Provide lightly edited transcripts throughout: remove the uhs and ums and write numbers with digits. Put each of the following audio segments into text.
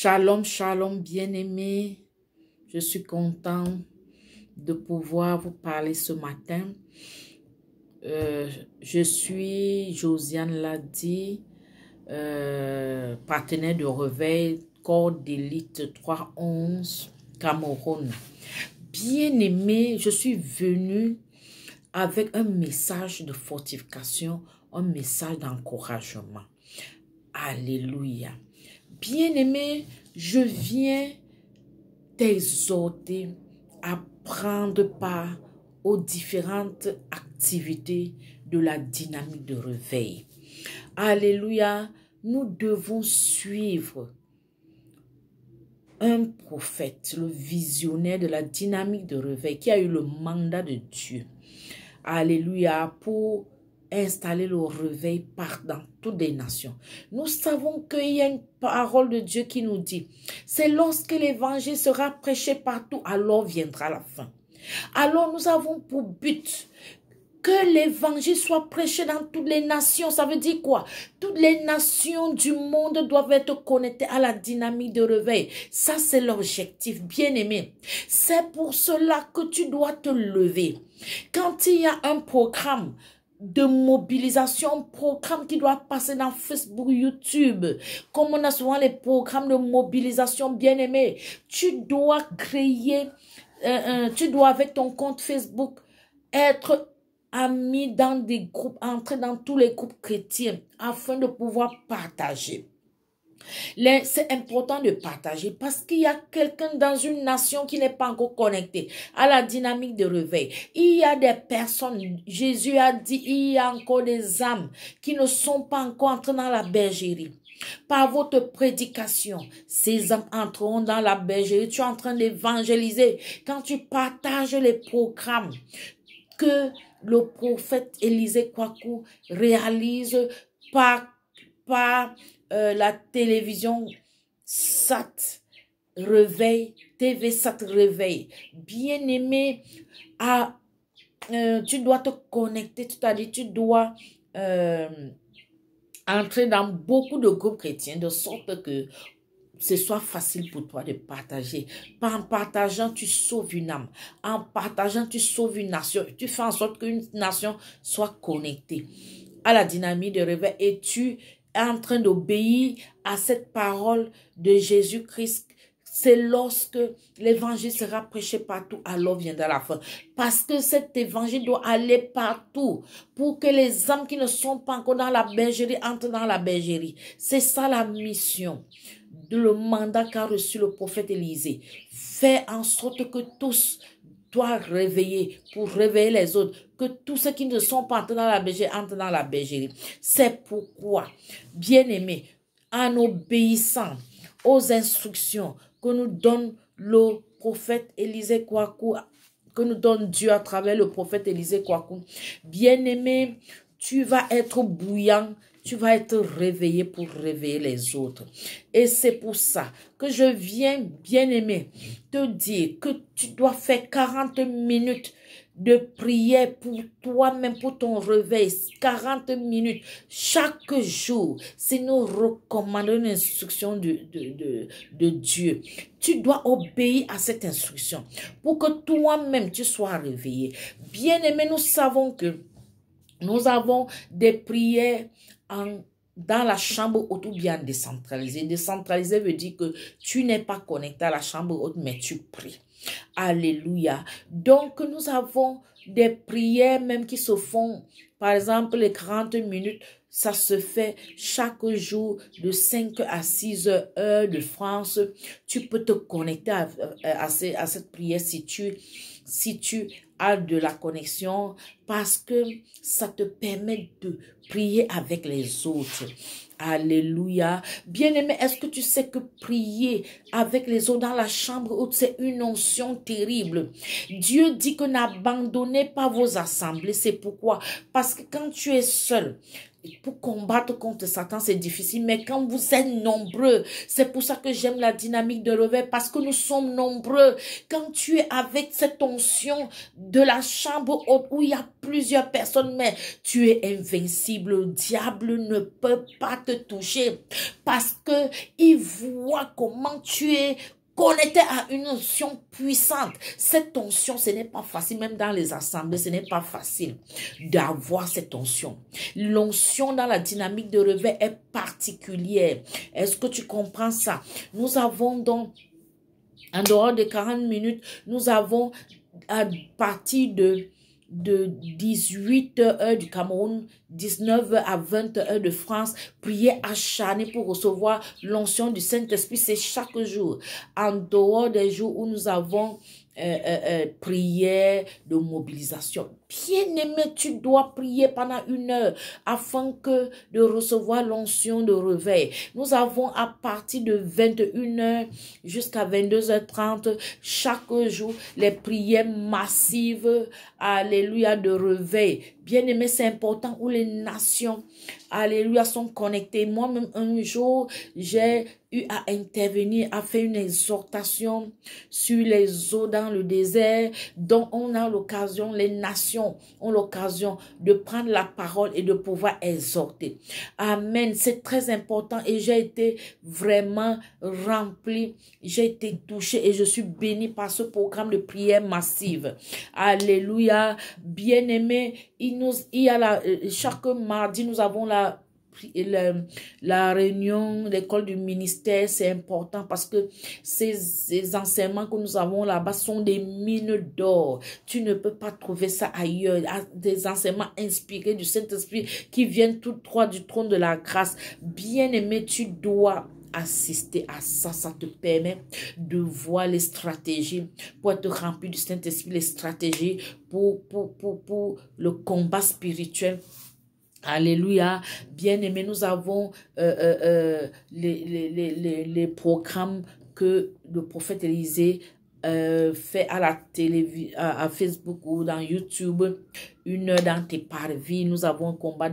Shalom, shalom, bien-aimés. Je suis content de pouvoir vous parler ce matin. Je suis Josiane Ladi, partenaire de réveil, corps d'élite 311, Cameroun. Bien-aimés, je suis venue avec un message de fortification, un message d'encouragement. Alléluia. Bien-aimé, je viens t'exhorter à prendre part aux différentes activités de la dynamique de réveil. Alléluia, nous devons suivre un prophète, le visionnaire de la dynamique de réveil qui a eu le mandat de Dieu. Alléluia, pour installer le réveil dans toutes les nations. Nous savons qu'il y a une parole de Dieu qui nous dit, c'est lorsque l'évangile sera prêché partout, alors viendra la fin. Alors nous avons pour but que l'évangile soit prêché dans toutes les nations. Ça veut dire quoi? Toutes les nations du monde doivent être connectées à la dynamique de réveil. Ça, c'est l'objectif, bien-aimé. C'est pour cela que tu dois te lever. Quand il y a un programme de mobilisation, un programme qui doit passer dans Facebook, YouTube, comme on a souvent les programmes de mobilisation, bien-aimé, tu dois créer, tu dois avec ton compte Facebook être ami dans des groupes, entrer dans tous les groupes chrétiens afin de pouvoir partager. C'est important de partager parce qu'il y a quelqu'un dans une nation qui n'est pas encore connecté à la dynamique de réveil. Il y a des personnes, Jésus a dit, il y a encore des âmes qui ne sont pas encore entrées dans la bergerie. Par votre prédication, ces âmes entreront dans la bergerie. Tu es en train d'évangéliser. Quand tu partages les programmes que le prophète Élisée Kwaku réalise par la télévision SAT Réveil, TV SAT Réveil. Bien-aimé, tu dois te connecter, c'est-à-dire tu dois entrer dans beaucoup de groupes chrétiens de sorte que ce soit facile pour toi de partager. En partageant, tu sauves une âme. En partageant, tu sauves une nation. Tu fais en sorte qu'une nation soit connectée à la dynamique de réveil et tu es en train d'obéir à cette parole de Jésus-Christ. C'est lorsque l'évangile sera prêché partout, alors viendra la fin. Parce que cet évangile doit aller partout pour que les âmes qui ne sont pas encore dans la bergerie entrent dans la bergerie. C'est ça la mission, le mandat qu'a reçu le prophète Élisée. Fais en sorte que tous doivent réveiller pour réveiller les autres. Que tous ceux qui ne sont pas entrés dans la bergerie entrent dans la bergerie. C'est pourquoi, bien-aimés, en obéissant aux instructions que nous donne le prophète Élisée Kwaku, que nous donne Dieu à travers le prophète Élisée Kwaku, bien-aimé, tu vas être bouillant, tu vas être réveillé pour réveiller les autres. Et c'est pour ça que je viens, bien-aimé, te dire que tu dois faire 40 minutes de prière pour toi-même, pour ton réveil, 40 minutes chaque jour. C'est nous recommandons une instruction de Dieu. Tu dois obéir à cette instruction pour que toi-même tu sois réveillé. Bien-aimé, nous savons que nous avons des prières dans la chambre haute ou bien décentralisée. Décentralisée veut dire que tu n'es pas connecté à la chambre haute, mais tu pries. Alléluia. Donc, nous avons des prières même qui se font, par exemple, les 40 minutes, ça se fait chaque jour de 5 à 6 heures de France. Tu peux te connecter à cette prière si tu as de la connexion parce que ça te permet de prier avec les autres. Alléluia. Bien-aimé, est-ce que tu sais que prier avec les autres dans la chambre haute, c'est une onction terrible. Dieu dit que n'abandonnez pas vos assemblées. C'est pourquoi? Parce que quand tu es seul, pour combattre contre Satan, c'est difficile, mais quand vous êtes nombreux, c'est pour ça que j'aime la dynamique de réveil, parce que nous sommes nombreux. Quand tu es avec cette onction de la chambre haute où il y a plusieurs personnes, mais tu es invincible. Le diable ne peut pas te toucher parce que il voit comment tu es connecté à une onction puissante. Cette onction, ce n'est pas facile, même dans les assemblées, ce n'est pas facile d'avoir cette onction. L'onction dans la dynamique de réveil est particulière. Est-ce que tu comprends ça? Nous avons donc, en dehors de 40 minutes, nous avons à partir de 18 heures du Cameroun, 19 à 20 heures de France, prier acharné pour recevoir l'onction du Saint-Esprit, c'est chaque jour. En dehors des jours où nous avons prière de mobilisation. Bien-aimé, tu dois prier pendant 1 heure afin que de recevoir l'onction de réveil. Nous avons à partir de 21 heures jusqu'à 22h30 chaque jour les prières massives, alléluia, de réveil. Bien-aimé, c'est important où les nations, alléluia, sont connectées. Moi-même, un jour, j'ai eu à intervenir, à faire une exhortation sur les eaux dans le désert, dont on a l'occasion, les nations ont l'occasion de prendre la parole et de pouvoir exhorter. Amen. C'est très important et j'ai été vraiment rempli, j'ai été touché et je suis béni par ce programme de prière massive. Alléluia. Bien-aimé, chaque mardi, nous avons la réunion, l'école du ministère. C'est important parce que ces enseignements que nous avons là-bas sont des mines d'or. Tu ne peux pas trouver ça ailleurs. Des enseignements inspirés du Saint-Esprit qui viennent tout droit du trône de la grâce. Bien-aimé, tu dois assister à ça. Ça te permet de voir les stratégies pour être rempli du Saint-Esprit, les stratégies pour le combat spirituel. Alléluia. Bien-aimé, nous avons les programmes que le prophète Élisée fait à la télévision, à Facebook ou dans YouTube. 1 heure dans tes parvis. Nous avons un combat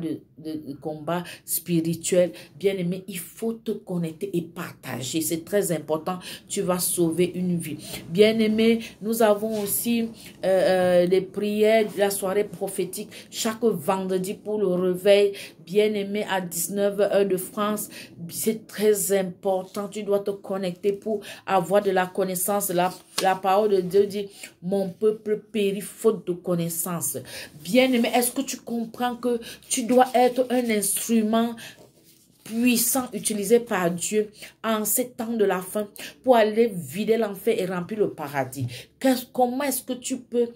combat spirituel. Bien-aimé, il faut te connecter et partager. C'est très important. Tu vas sauver une vie. Bien-aimé, nous avons aussi les prières de la soirée prophétique chaque vendredi pour le réveil. Bien-aimé, à 19 heures de France. C'est très important. Tu dois te connecter pour avoir de la connaissance. La parole de Dieu dit, mon peuple périt faute de connaissance. Bien-aimé, est-ce que tu comprends que tu dois être un instrument puissant utilisé par Dieu en ces temps de la fin pour aller vider l'enfer et remplir le paradis? Comment est-ce que tu peux...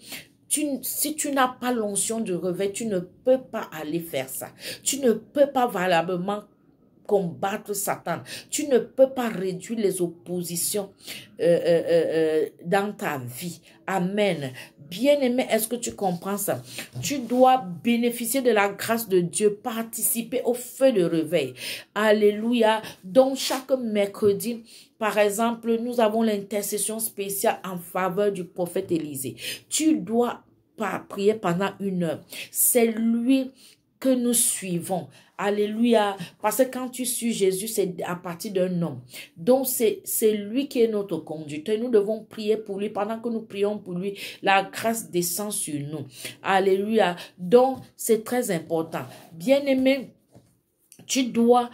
Si tu n'as pas l'onction du réveil, tu ne peux pas aller faire ça. Tu ne peux pas valablement combattre Satan. Tu ne peux pas réduire les oppositions dans ta vie. Amen. Bien-aimé, est-ce que tu comprends ça? Tu dois bénéficier de la grâce de Dieu, participer au feu de réveil. Alléluia. Donc, chaque mercredi, par exemple, nous avons l'intercession spéciale en faveur du prophète Élisée. Tu dois prier pendant 1 heure. C'est lui que nous suivons. Alléluia. Parce que quand tu suis Jésus, c'est à partir d'un homme. Donc, c'est lui qui est notre conducteur. Nous devons prier pour lui. Pendant que nous prions pour lui, la grâce descend sur nous. Alléluia. Donc, c'est très important. Bien-aimé, tu dois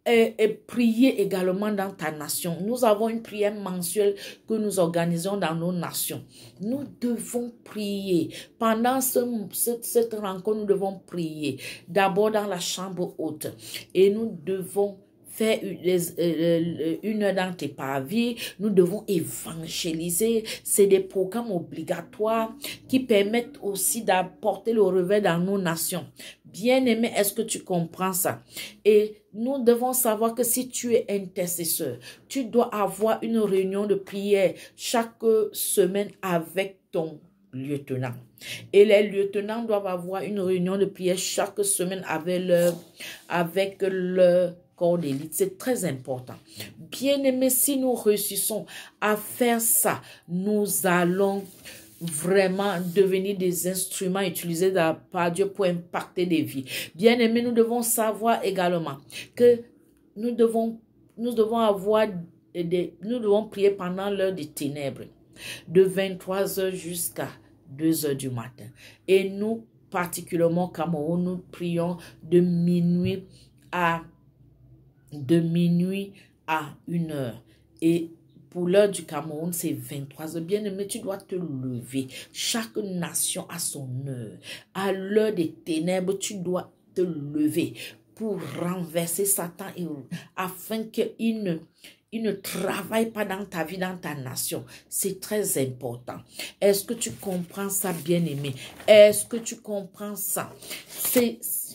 et prier également dans ta nation. Nous avons une prière mensuelle que nous organisons dans nos nations. Nous devons prier. Pendant cette rencontre, nous devons prier. D'abord dans la chambre haute. Et nous devons faire 1 heure dans tes parvis. Nous devons évangéliser. C'est des programmes obligatoires qui permettent aussi d'apporter le réveil dans nos nations. Bien-aimé, est-ce que tu comprends ça? Et nous devons savoir que si tu es intercesseur, tu dois avoir une réunion de prière chaque semaine avec ton lieutenant. Et les lieutenants doivent avoir une réunion de prière chaque semaine avec leur corps d'élite. C'est très important. Bien-aimé, si nous réussissons à faire ça, nous allons vraiment devenir des instruments utilisés par Dieu pour impacter des vies. Bien-aimés, nous devons savoir également que nous devons prier pendant l'heure des ténèbres, de 23h jusqu'à 2h du matin. Et nous, particulièrement au Cameroun, nous prions de minuit à 1h. Et pour l'heure du Cameroun, c'est 23h. Bien-aimé, tu dois te lever. Chaque nation a son heure. À l'heure des ténèbres, tu dois te lever pour renverser Satan afin qu'il ne travaille pas dans ta vie, dans ta nation. C'est très important. Est-ce que tu comprends ça, bien-aimé? Est-ce que tu comprends ça?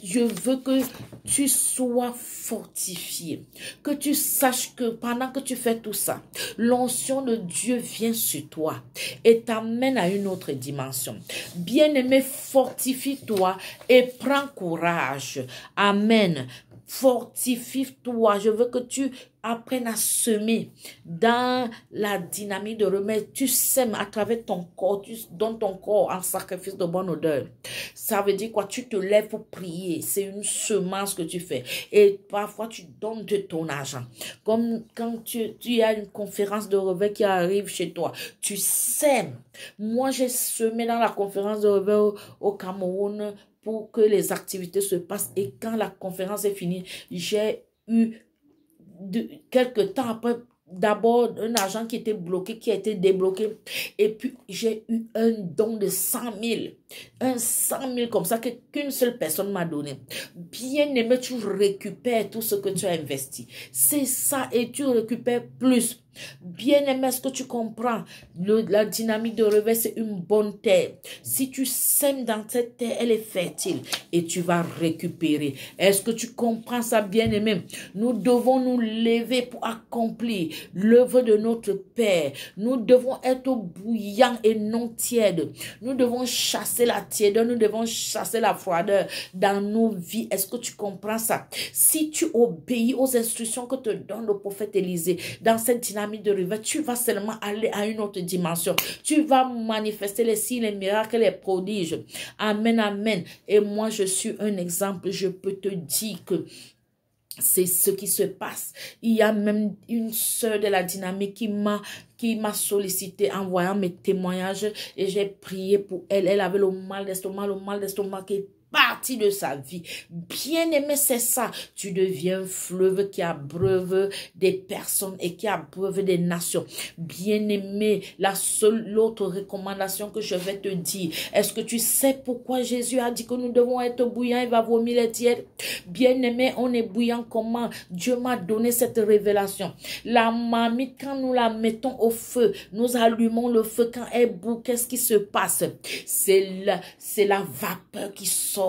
Je veux que tu sois fortifié, que tu saches que pendant que tu fais tout ça, l'onction de Dieu vient sur toi et t'amène à une autre dimension. Bien-aimé, fortifie-toi et prends courage. Amen. Fortifie-toi. Je veux que tu apprennes à semer dans la dynamique de remède. Tu sèmes à travers ton corps. Tu donnes ton corps en sacrifice de bonne odeur. Ça veut dire quoi? Tu te lèves pour prier. C'est une semence que tu fais. Et parfois, tu donnes de ton argent. Comme quand tu as une conférence de réveil qui arrive chez toi. Tu sèmes. Moi, j'ai semé dans la conférence de réveil au Cameroun pour que les activités se passent. Et quand la conférence est finie, j'ai eu quelques temps après, d'abord un argent qui était bloqué, qui a été débloqué. Et puis, j'ai eu un don de 100 000. Un 100 000 comme ça qu'une seule personne m'a donné. Bien aimé, tu récupères tout ce que tu as investi. C'est ça et tu récupères plus. Bien aimé, est-ce que tu comprends? La dynamique de réveil, c'est une bonne terre. Si tu sèmes dans cette terre, elle est fertile et tu vas récupérer. Est-ce que tu comprends ça, bien aimé? Nous devons nous lever pour accomplir l'œuvre de notre Père. Nous devons être bouillants et non tièdes. Nous devons chasser la tièdeur, nous devons chasser la froideur dans nos vies. Est-ce que tu comprends ça? Si tu obéis aux instructions que te donne le prophète Élisée dans cette dynamique de réveil, tu vas seulement aller à une autre dimension. Tu vas manifester les signes, les miracles, les prodiges. Amen, amen. Et moi, je suis un exemple. Je peux te dire que c'est ce qui se passe. Il y a même une sœur de la dynamique qui m'a sollicité en voyant mes témoignages et j'ai prié pour elle. Elle avait le mal d'estomac qui est partie de sa vie. Bien aimé, c'est ça. Tu deviens un fleuve qui abreuve des personnes et qui abreuve des nations. Bien aimé, l'autre recommandation que je vais te dire. Est-ce que tu sais pourquoi Jésus a dit que nous devons être bouillants? Il va vomir les tièdes. Bien aimé, on est bouillant comment? Dieu m'a donné cette révélation. La marmite, quand nous la mettons au feu, nous allumons le feu. Quand elle bout, qu'est-ce qui se passe? C'est la vapeur qui sort.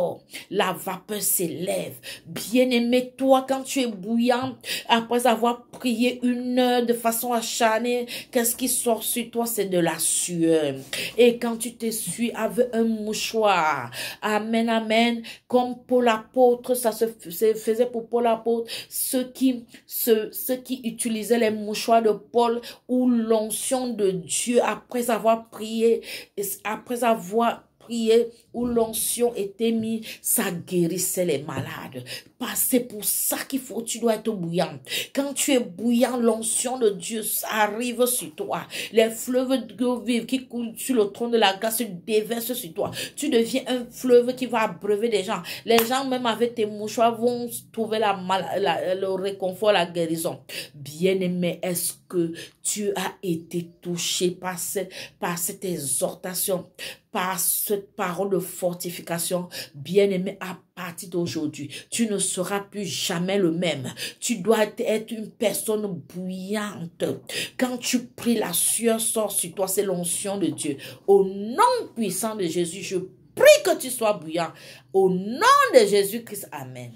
La vapeur s'élève. Bien-aimé, toi, quand tu es bouillant, après avoir prié 1 heure de façon acharnée, qu'est-ce qui sort sur toi? C'est de la sueur. Et quand tu t'essuies avec un mouchoir, amen, amen, comme Paul l'apôtre, ça se faisait pour Paul l'apôtre, ceux qui utilisaient les mouchoirs de Paul ou l'onction de Dieu après avoir prié, où l'onction était mise, ça guérissait les malades. C'est pour ça tu dois être bouillant. Quand tu es bouillant, l'onction de Dieu arrive sur toi. Les fleuves d'eau vive qui coulent sur le trône de la grâce se déversent sur toi. Tu deviens un fleuve qui va abreuver des gens. Les gens, même avec tes mouchoirs, vont trouver le réconfort, la guérison. Bien-aimé, est-ce que tu as été touché par cette exhortation, par cette parole de fortification? Bien-aimé, à partir d'aujourd'hui, tu ne seras plus jamais le même. Tu dois être une personne bouillante. Quand tu pries, la sueur sort sur toi, c'est l'onction de Dieu. Au nom puissant de Jésus, je prie que tu sois bouillant. Au nom de Jésus-Christ, amen.